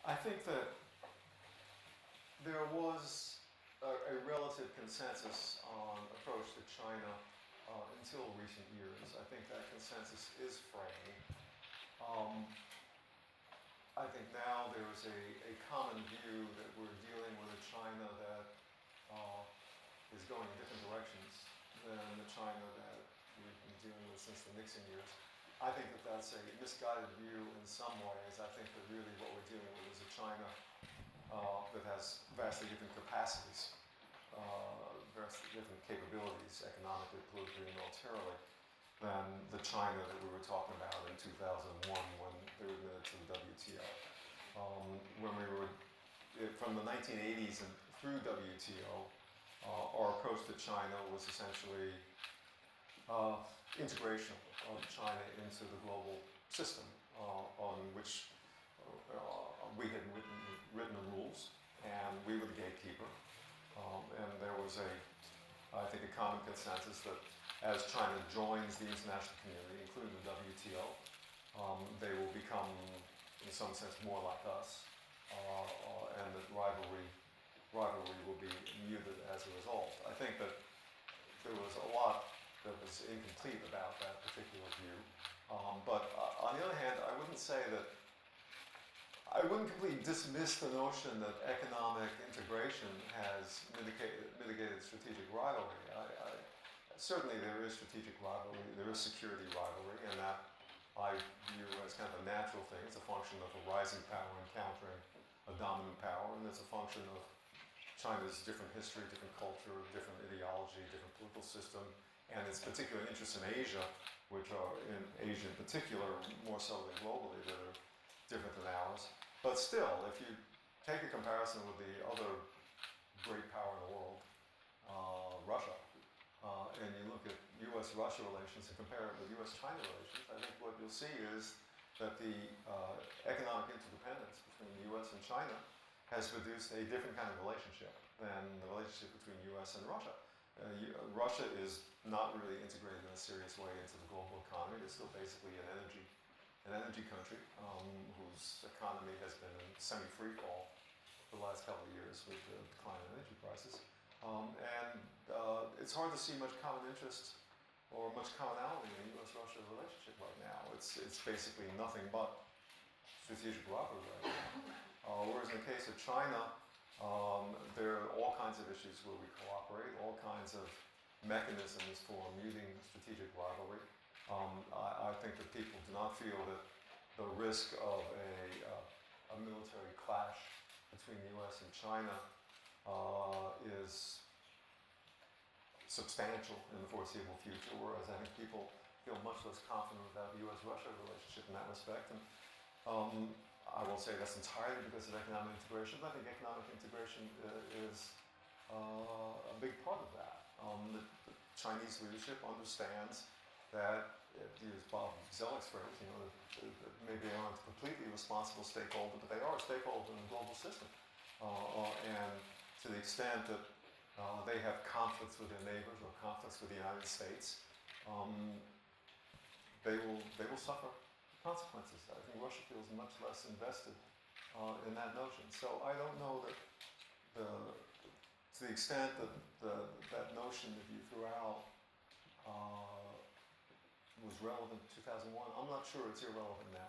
I think that there was a relative consensus on approach to China until recent years. I think that consensus is fraying. Um, I think now there is a common view that we're dealing with a China that is going in different directions than the China that we've been dealing with since the Nixon years. I think that that's a misguided view in some ways. I think that really what we're dealing with is a China that has vastly different capacities, vastly different capabilities economically, politically, and militarily than the China that we were talking about in 2001 when they were admitted to the WTO. When we were, from the 1980s and through WTO, our approach to China was essentially integration of China into the global system on which we had written the rules, and we were the gatekeeper. And there was I think, a common consensus that as China joins the international community, including the WTO, they will become, in some sense, more like us, and that rivalry will be muted as a result. I think that there was a lot that was incomplete about that particular view. But on the other hand, I wouldn't completely dismiss the notion that economic integration has mitigated strategic rivalry. Certainly there is strategic rivalry, there is security rivalry, and that I view as kind of a natural thing. It's a function of a rising power encountering a dominant power, and it's a function of China's different history, different culture, different ideology, different political system, and its particular interests in Asia, which are, in Asia in particular, more so than globally, that are different than ours. But still, if you take a comparison with the other great power in the world, Russia, and you look at U.S.-Russia relations and compare it with U.S.-China relations, I think what you'll see is that the economic interdependence between the U.S. and China has produced a different kind of relationship than the relationship between the U.S. and Russia. Russia is not really integrated in a serious way into the global economy. It's still basically an energy country whose economy has been in semi-free fall for the last couple of years with the decline in energy prices. And it's hard to see much common interest or much commonality in the U.S.-Russia relationship right now. It's basically nothing but strategic rivalry right now. Whereas in the case of China, there are all kinds of issues where we cooperate, all kinds of mechanisms for muting strategic rivalry. I think that people do not feel that the risk of a military clash between the U.S. and China is substantial in the foreseeable future, whereas I think people feel much less confident about the U.S.-Russia relationship in that respect. And I won't say that's entirely because of economic integration, but I think economic integration is a big part of that. The Chinese leadership understands that, to use Bob Zellick's phrase, that maybe they aren't a completely responsible stakeholder, but they are a stakeholder in the global system. And to the extent that they have conflicts with their neighbors or conflicts with the United States, they will suffer consequences. I think Russia feels much less invested in that notion. So I don't know that to the extent that that notion that you threw out was relevant in 2001, I'm not sure it's irrelevant now.